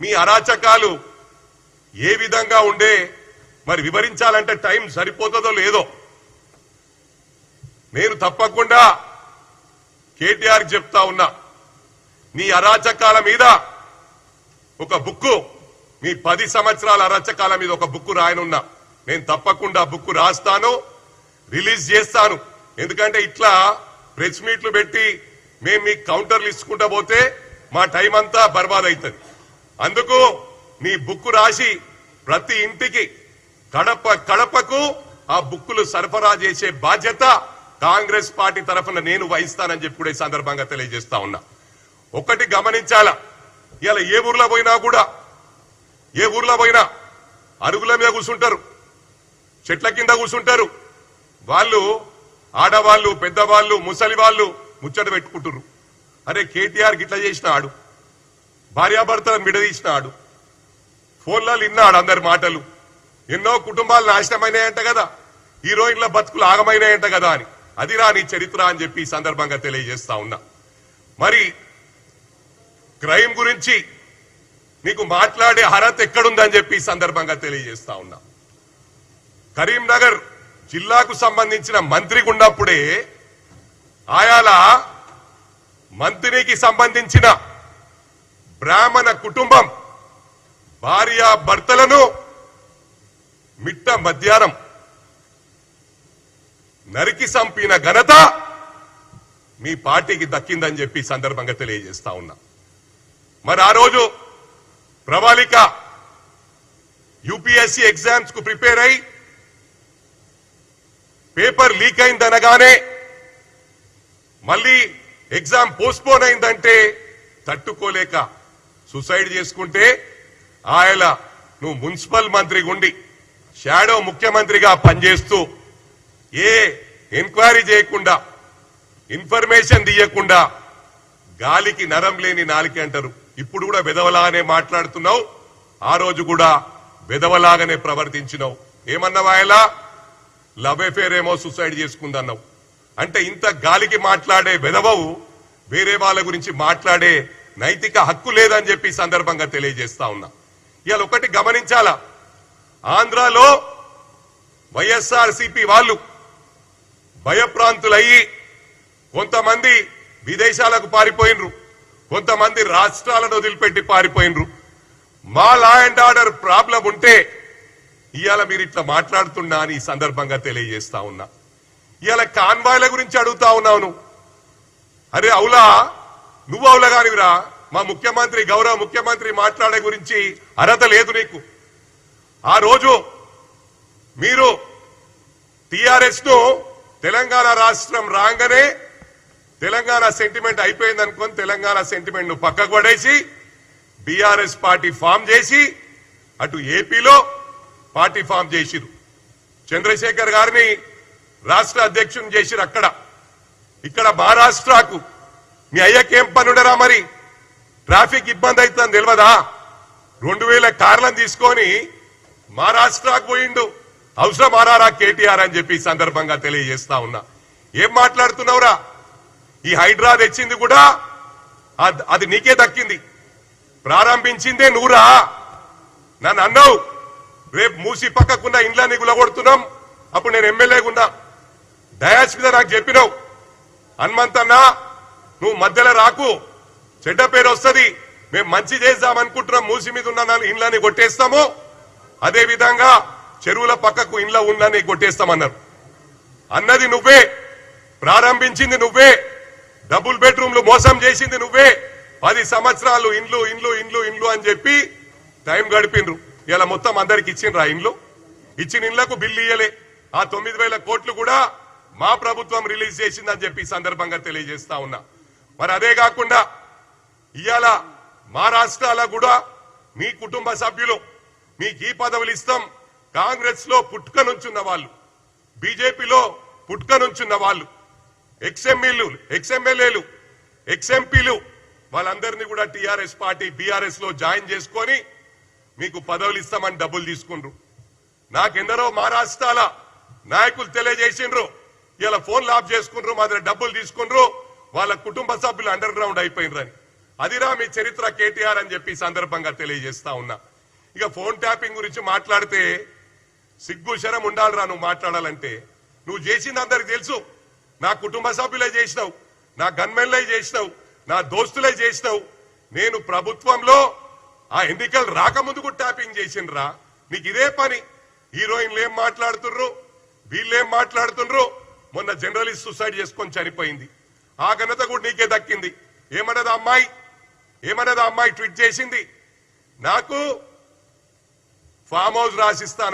మీ అరాచకాలు ఏ విధంగా ఉండే మరి వివరించాలంటే టైం సరిపోతుందో లేదో. నేను తప్పకుండా కేటీఆర్ చెప్తా ఉన్నా, నీ అరాచకాల మీద ఒక బుక్కు, మీ 10 సంవత్సరాల అరాచకాల మీద ఒక బుక్కు రాయనున్నా. నేను తప్పకుండా బుక్కు రాస్తాను, రిలీజ్ చేస్తాను. ఎందుకంటే ఇట్లా ప్రెస్ మీట్లు పెట్టి మేము మీకు కౌంటర్లు ఇచ్చుకుంటా పోతే మా టైం అంతా బర్బాద్ అవుతుంది. అందుకు నీ బుక్కు రాసి ప్రతి ఇంటికి కడపకు ఆ బుక్కులు సరఫరా చేసే బాధ్యత కాంగ్రెస్ పార్టీ తరఫున నేను వహిస్తానని చెప్పి కూడా ఈ సందర్భంగా తెలియజేస్తా ఉన్నా. ఒకటి గమనించాలా, ఇలా ఏ ఊర్లో పోయినా అరుగుల మీద కూర్చుంటారు, చెట్ల కింద కూర్చుంటారు. వాళ్ళు ఆడవాళ్ళు, పెద్దవాళ్ళు, ముసలి వాళ్ళు ముచ్చట పెట్టుకుంటారు. అరే కేటీఆర్ గిట్లా చేసిన ఆడు, భార్యాభర్తలను విడదీసిన ఆడు, ఫోన్లలో విన్నాడు అందరి మాటలు, ఎన్నో కుటుంబాలు నాశనమైనాయంట కదా, హీరోయిన్ల బతుకులు ఆగమైనాయంట కదా అని. అది రాని చరిత్ర అని చెప్పి ఈ సందర్భంగా తెలియజేస్తా ఉన్నా. మరి క్రైమ్ గురించి నీకు మాట్లాడే అర్హత ఎక్కడుందని చెప్పి ఈ సందర్భంగా తెలియజేస్తా ఉన్నా. కరీంనగర్ జిల్లాకు సంబంధించిన మంత్రి ఉన్నప్పుడే ఆయాల మంత్రికి సంబంధించిన బ్రాహ్మణ కుటుంబం భార్య భర్తలను మిట్ట మధ్యాహ్నం నరికి చంపిన ఘనత మీ పార్టీకి దక్కిందని చెప్పి సందర్భంగా తెలియజేస్తా ఉన్నా. మరి ఆ రోజు ప్రవాళిక యూపీఎస్సీ ఎగ్జామ్స్ కు ప్రిపేర్ అయి పేపర్ లీక్ అయిందనగానే మళ్ళీ ఎగ్జామ్ పోస్ట్పోన్ అయిందంటే తట్టుకోలేక సూసైడ్ చేసుకుంటే ఆయన నువ్వు మున్సిపల్ మంత్రి గుండి షాడో ముఖ్యమంత్రిగా పనిచేస్తూ ఏ ఎంక్వైరీ చేయకుండా, ఇన్ఫర్మేషన్ తీయకుండా గాలికి నరం లేని నాలికి అంటారు. ఇప్పుడు కూడా వెదవలాగానే మాట్లాడుతున్నావు, ఆ రోజు కూడా వెదవలాగానే ప్రవర్తించినావు. ఏమన్నావు ఆయన? లవ్ అఫేర్ ఏమో సూసైడ్ చేసుకుందన్నావు. అంటే ఇంత గాలికి మాట్లాడే వెదవవు వేరే వాళ్ళ గురించి మాట్లాడే నైతిక హక్కు లేదని చెప్పి సందర్భంగా తెలియజేస్తా ఉన్నా. ఇవాళ ఒకటి గమనించాలా, ఆంధ్రాలో వైఎస్ఆర్సీపీ వాళ్ళు భయప్రాంతులయ్యి కొంతమంది విదేశాలకు పారిపోయినరు, కొంతమంది రాష్ట్రాలను వదిలిపెట్టి పారిపోయినరు. మా లా అండ్ ఆర్డర్ ప్రాబ్లం ఉంటే ఇవాళ మీరు ఇట్లా మాట్లాడుతున్నా అని ఈ సందర్భంగా తెలియజేస్తా ఉన్నా. ఇవాళ కాన్వాయ్ల గురించి అడుగుతా ఉన్నావు. అరే అవులా, నువ్వు అవులా కానివిరా, మా ముఖ్యమంత్రి గౌరవ ముఖ్యమంత్రి మాట్లాడే గురించి అర్హత లేదు నీకు. ఆ రోజు మీరు టిఆర్ఎస్ ను తెలంగాణ రాష్ట్రం రాగానే తెలంగాణ సెంటిమెంట్ అయిపోయింది అనుకొని తెలంగాణ సెంటిమెంట్ ను పక్కకు పడేసి బీఆర్ఎస్ పార్టీ ఫామ్ చేసి అటు ఏపీలో పార్టీ ఫామ్ చేసిరు. చంద్రశేఖర్ గారిని రాష్ట్ర అధ్యక్షుని చేసిరు. ఇక్కడ మహారాష్ట్రకు మీ అయ్యకేం పనుడరా? మరి ట్రాఫిక్ ఇబ్బంది అవుతుందని తెలియదా? 2000 కార్లను తీసుకొని మహారాష్ట్రకు పోయిండు. అవసరం ఆరారా కేటీఆర్ అని చెప్పి సందర్భంగా తెలియజేస్తా ఉన్నా. ఏం మాట్లాడుతున్నావురా? ఈ హైడ్రా తెచ్చింది కూడా అది నీకే దక్కింది, ప్రారంభించిందే నువ్వురా. నన్ను అన్నావు రేపు మూసి పక్కకున్న ఇండ్లన్నీ గులగొడుతున్నాం, అప్పుడు నేను ఎమ్మెల్యేగా డయాస్ మీద నాకు చెప్పినావు, హనుమంతన్నా నువ్వు మధ్యలో రాకు, చెడ్డ పేరు వస్తుంది, మేము మంచి చేద్దామనుకుంటున్నాం, మూసి మీద ఉన్న ఇండ్లని కొట్టేస్తాము, అదే విధంగా చెరువుల పక్కకు ఇండ్ల ఉందని కొట్టేస్తామన్నారు. అన్నది నువ్వే, ప్రారంభించింది నువ్వే, డబుల్ బెడ్రూమ్లు మోసం చేసింది నువ్వే. 10 సంవత్సరాలు ఇండ్లు ఇండ్లు ఇండ్లు ఇండ్లు అని చెప్పి టైం గడిపినరు. ఇలా మొత్తం అందరికి ఇచ్చిండ్రు. ఆ ఇండ్లు ఇచ్చిన ఇండ్లకు బిల్లు ఇయ్యలే. ఆ 9,000 కోట్లు కూడా మా ప్రభుత్వం రిలీజ్ చేసిందని చెప్పి సందర్భంగా తెలియజేస్తా ఉన్నా. మరి అదే కాకుండా ఇవాళ మహారాష్ట్రలో కూడా మీ కుటుంబ సభ్యులు మీకు ఈ పదవులు ఇస్తాం, కాంగ్రెస్ లో పుట్టుక నుంచున్న వాళ్ళు, బీజేపీలో పుట్టుక నుంచున్న వాళ్ళు, ఎక్స్ఎమ్మెల్యేలు, ఎక్స్ఎంపీలు వాళ్ళందరినీ కూడా టీఆర్ఎస్ పార్టీ బీఆర్ఎస్ లో జాయిన్ చేసుకొని మీకు పదవులు ఇస్తామని డబ్బులు తీసుకుండ్రు. నాకెందరో మహారాష్ట్రాల నాయకులు తెలియజేసిండ్రు, ఇలా ఫోన్లు ఆఫ్ చేసుకుండ్రు, మా దగ్గర డబ్బులు తీసుకుండ్రు, వాళ్ళ కుటుంబ సభ్యులు అండర్ గ్రౌండ్ అయిపోయినరని. అదిరా మీ చరిత్ర కేటీఆర్ అని చెప్పి సందర్భంగా తెలియజేస్తా ఉన్నా. ఇక ఫోన్ ట్యాపింగ్ గురించి మాట్లాడితే సిగ్గు శరం ఉండాలిరా నువ్వు మాట్లాడాలంటే. నువ్వు చేసింది అందరికి తెలుసు. నా కుటుంబ సభ్యులే చేసినావు, నా గన్మెన్లే చేసినావు, నా దోస్తులే చేసినావు. నేను ప్రభుత్వంలో ఆ ఎన్నికలు రాకముందు కూడా ట్యాపింగ్ చేసినరా. నీకు ఇదే పని. హీరోయిన్లు ఏం మాట్లాడుతుర్రు, వీళ్ళేం మాట్లాడుతుండ్రు. మొన్న జర్నలిస్ట్ సూసైడ్ చేసుకొని చనిపోయింది. ఆ ఘనత కూడా నీకే దక్కింది. ఏమన్నది అమ్మాయి ట్వీట్ చేసింది, నాకు ఫామ్ హౌస్ రాసిస్తాను.